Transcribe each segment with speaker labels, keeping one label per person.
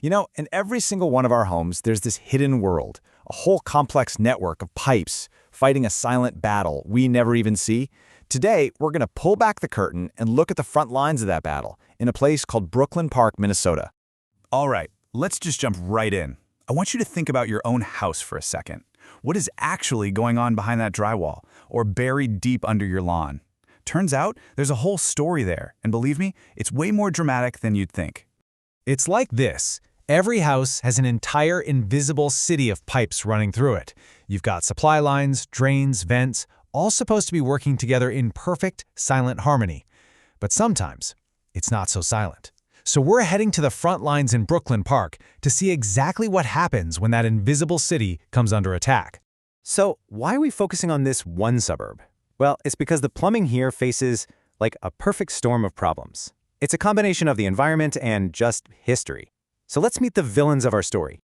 Speaker 1: In every single one of our homes, there's this hidden world, a whole complex network of pipes fighting a silent battle we never even see. Today, we're going to pull back the curtain and look at the front lines of that battle in a place called Brooklyn Park, Minnesota.
Speaker 2: All right, let's just jump right in. I want you to think about your own house for a second. What is actually going on behind that drywall or buried deep under your lawn? Turns out there's a whole story there, and believe me, it's way more dramatic than you'd think.
Speaker 3: It's like this. Every house has an entire invisible city of pipes running through it. You've got supply lines, drains, vents, all supposed to be working together in perfect, silent harmony. But sometimes, it's not so silent. So we're heading to the front lines in Brooklyn Park to see exactly what happens when that invisible city comes under attack.
Speaker 1: So why are we focusing on this one suburb? Well, it's because the plumbing here faces like a perfect storm of problems. It's a combination of the environment and just history. So let's meet the villains of our story.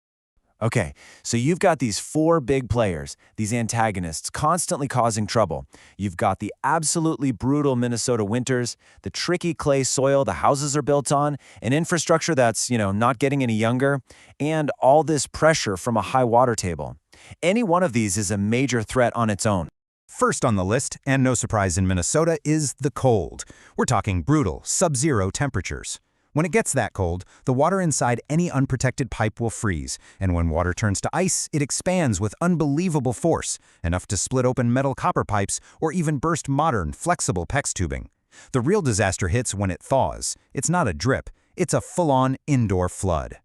Speaker 1: Okay, so you've got these four big players, these antagonists constantly causing trouble. You've got the absolutely brutal Minnesota winters, the tricky clay soil the houses are built on, an infrastructure that's, not getting any younger, and all this pressure from a high water table. Any one of these is a major threat on its own.
Speaker 2: First on the list, and no surprise in Minnesota, is the cold. We're talking brutal, sub-zero temperatures. When it gets that cold, the water inside any unprotected pipe will freeze, and when water turns to ice, it expands with unbelievable force, enough to split open metal copper pipes or even burst modern, flexible PEX tubing. The real disaster hits when it thaws. It's not a drip, it's a full-on indoor flood.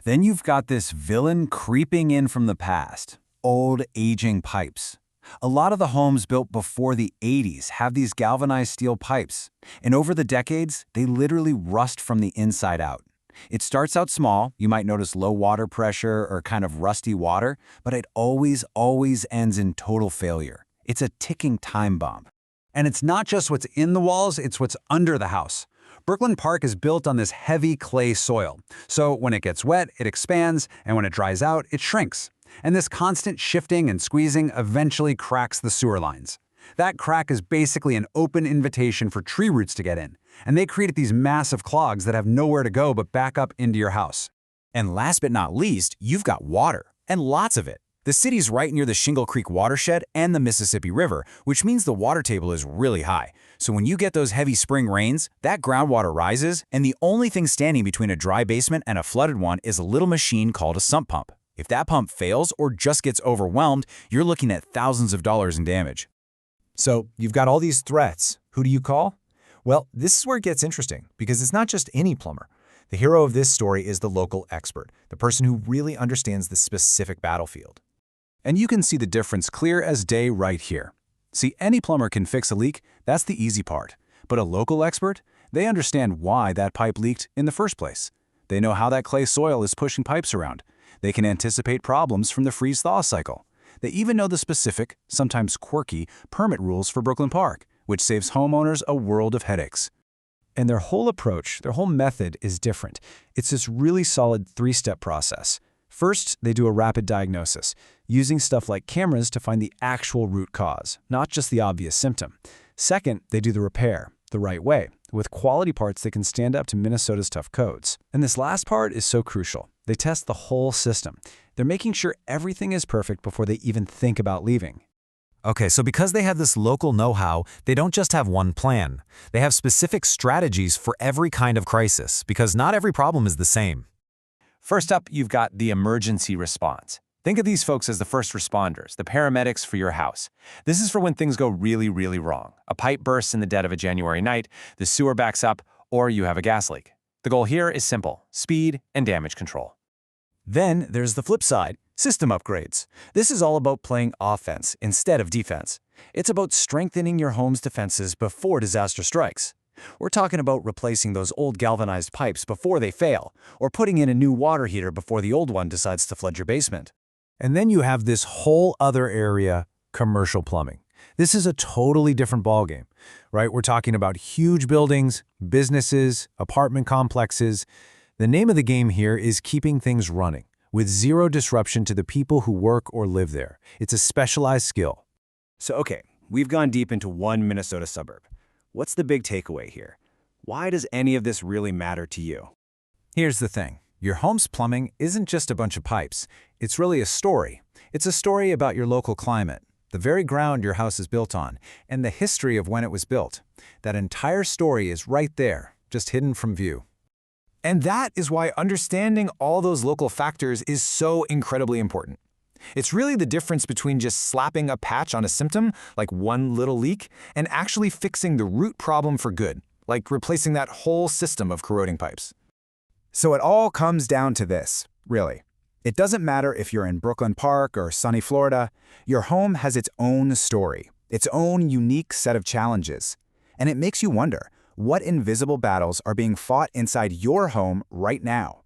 Speaker 2: Then you've got this villain creeping in from the past, old, aging pipes. A lot of the homes built before the 80s have these galvanized steel pipes, and over the decades, they literally rust from the inside out. It starts out small, you might notice low water pressure or kind of rusty water, but it always ends in total failure. It's a ticking time bomb. And it's not just what's in the walls, it's what's under the house. Brooklyn Park is built on this heavy clay soil, so when it gets wet, it expands, and when it dries out, it shrinks. And this constant shifting and squeezing eventually cracks the sewer lines. That crack is basically an open invitation for tree roots to get in, and they create these massive clogs that have nowhere to go but back up into your house.
Speaker 1: And last but not least, you've got water, and lots of it. The city's right near the Shingle Creek watershed and the Mississippi River, which means the water table is really high. So when you get those heavy spring rains, that groundwater rises, and the only thing standing between a dry basement and a flooded one is a little machine called a sump pump. If that pump fails or just gets overwhelmed, you're looking at thousands of dollars in damage.
Speaker 3: So you've got all these threats. Who do you call? Well, this is where it gets interesting, because it's not just any plumber. The hero of this story is the local expert, the person who really understands the specific battlefield.
Speaker 2: And you can see the difference clear as day right here. See, any plumber can fix a leak, that's the easy part. But a local expert, they understand why that pipe leaked in the first place. They know how that clay soil is pushing pipes around. They can anticipate problems from the freeze-thaw cycle. They even know the specific, sometimes quirky, permit rules for Brooklyn Park, which saves homeowners a world of headaches.
Speaker 3: And their whole approach, their whole method is different. It's this really solid three-step process. First, they do a rapid diagnosis, using stuff like cameras to find the actual root cause, not just the obvious symptom. Second, they do the repair, the right way, with quality parts that can stand up to Minnesota's tough codes. And this last part is so crucial. They test the whole system. They're making sure everything is perfect before they even think about leaving.
Speaker 4: Okay, so because they have this local know-how, they don't just have one plan. They have specific strategies for every kind of crisis, because not every problem is the same.
Speaker 1: First up, you've got the emergency response. Think of these folks as the first responders, the paramedics for your house. This is for when things go really, really wrong. A pipe bursts in the dead of a January night, the sewer backs up, or you have a gas leak. The goal here is simple: speed and damage control.
Speaker 3: Then there's the flip side, system upgrades. This is all about playing offense instead of defense. It's about strengthening your home's defenses before disaster strikes. We're talking about replacing those old galvanized pipes before they fail, or putting in a new water heater before the old one decides to flood your basement.
Speaker 4: And then you have this whole other area, commercial plumbing. This is a totally different ballgame, right? We're talking about huge buildings, businesses, apartment complexes. The name of the game here is keeping things running, with zero disruption to the people who work or live there. It's a specialized skill.
Speaker 1: So okay, we've gone deep into one Minnesota suburb. What's the big takeaway here? Why does any of this really matter to you?
Speaker 4: Here's the thing. Your home's plumbing isn't just a bunch of pipes. It's really a story. It's a story about your local climate, the very ground your house is built on, and the history of when it was built. That entire story is right there, just hidden from view.
Speaker 3: And that is why understanding all those local factors is so incredibly important. It's really the difference between just slapping a patch on a symptom, like one little leak, and actually fixing the root problem for good, like replacing that whole system of corroding pipes.
Speaker 2: So it all comes down to this, really. It doesn't matter if you're in Brooklyn Park or sunny Florida, your home has its own story, its own unique set of challenges. And it makes you wonder, what invisible battles are being fought inside your home right now?